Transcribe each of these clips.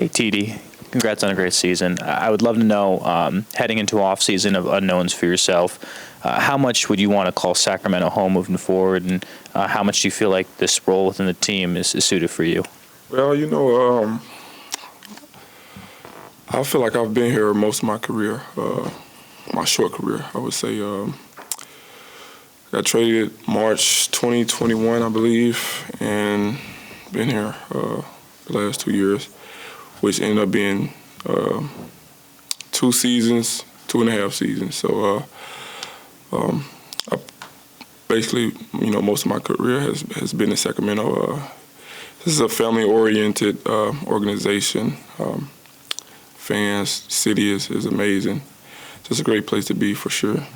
Hey, TD, congrats on a great season. I would love to know, heading into offseason of unknowns for yourself, how much would you want to call Sacramento home moving forward, and how much do you feel like this role within the team is suited for you? Well, I feel like I've been here most of my career, my short career, I would say. Got traded March 2021, I believe, and been here the last 2 years, which ended up being 2 seasons, 2.5 seasons. So I basically, most of my career has been in Sacramento. This is a family-oriented organization. Fans, city is amazing. Just a great place to be for sure.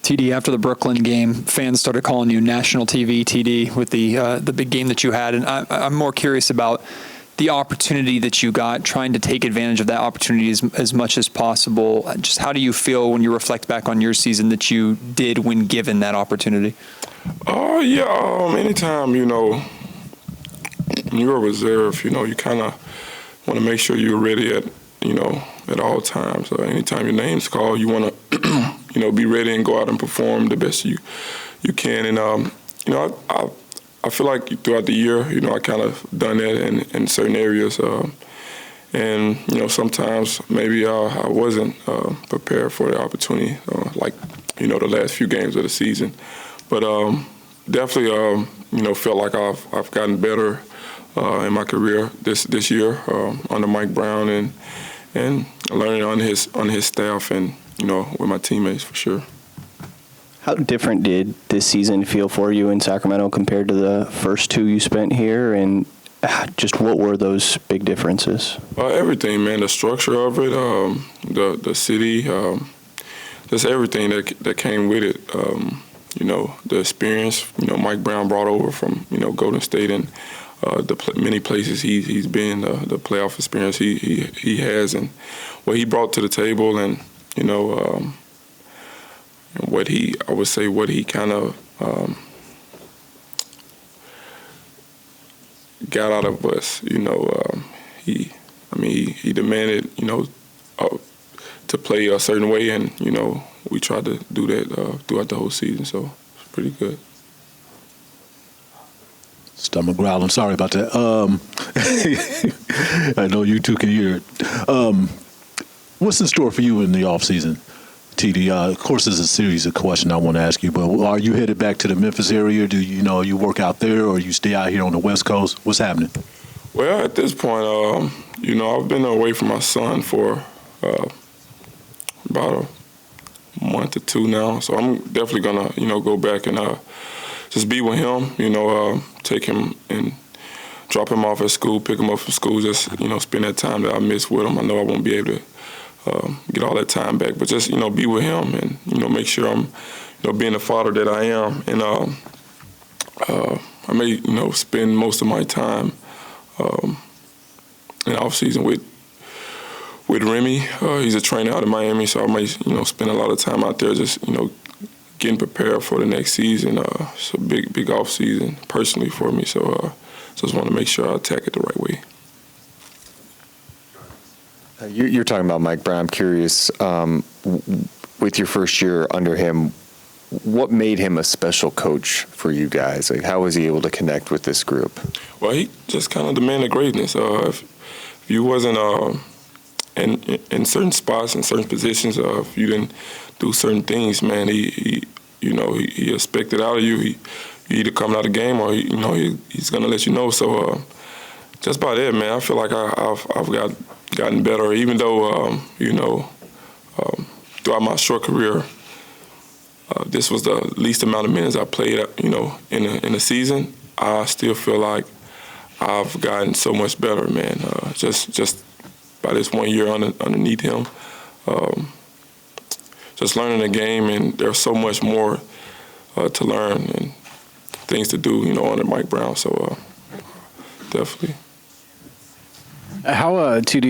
TD, after the Brooklyn game, fans started calling you national TV TD with the big game that you had, and I'm more curious about the opportunity that you got, trying to take advantage of that opportunity as much as possible. Just how do you feel when you reflect back on your season that you did when given that opportunity? Anytime, when you're a reserve, you kind of want to make sure you're ready at all times. Anytime your name's called, you want to, be ready and go out and perform the best you can. And, I feel like throughout the year, I kind of done that in certain areas. And, sometimes maybe I wasn't prepared for the opportunity, the last few games of the season. But definitely, felt like I've gotten better in my career this year under Mike Brown and learning on his staff and, with my teammates for sure. How different did this season feel for you in Sacramento compared to the first 2 you spent here, and just what were those big differences? Everything, man. The structure of it, the city, just everything that came with it. The experience, Mike Brown brought over from, Golden State and many places he's been, the playoff experience he has, and what he brought to the table, and what he kind of got out of us. He demanded to play a certain way, and we tried to do that throughout the whole season. So it's pretty good. Stomach growling. Sorry about that. I know you two can hear it. What's in store for you in the offseason, TD? Of course, there's a series of questions I want to ask you, but are you headed back to the Memphis area? Do you work out there, or you stay out here on the West Coast? What's happening? Well, at this point, I've been away from my son for about a month or 2 now, so I'm definitely gonna, go back and just be with him, take him and drop him off at school, pick him up from school, just, spend that time that I missed with him. I know I won't be able to get all that time back, but just, be with him and, make sure I'm, being the father that I am. And I may, spend most of my time in off-season with Remy. He's a trainer out of Miami, so I may, spend a lot of time out there just, getting prepared for the next season. It's a big off season personally for me, so just want to make sure I attack it the right way. You're talking about Mike Brown. I'm curious, with your first year under him, what made him a special coach for you guys? Like, how was he able to connect with this group? Well, he just kind of demanded greatness. If you wasn't in certain spots, in certain positions, if you didn't do certain things, man, he expected out of you. You either come out of the game or he's gonna let you know. So just about it, man. I feel like I've gotten better, even though throughout my short career, this was the least amount of minutes I played. In a season, I still feel like I've gotten so much better, man. Just by this 1 year underneath him. Just learning the game, and there's so much more to learn and things to do, under Mike Brown. So definitely. How, TD,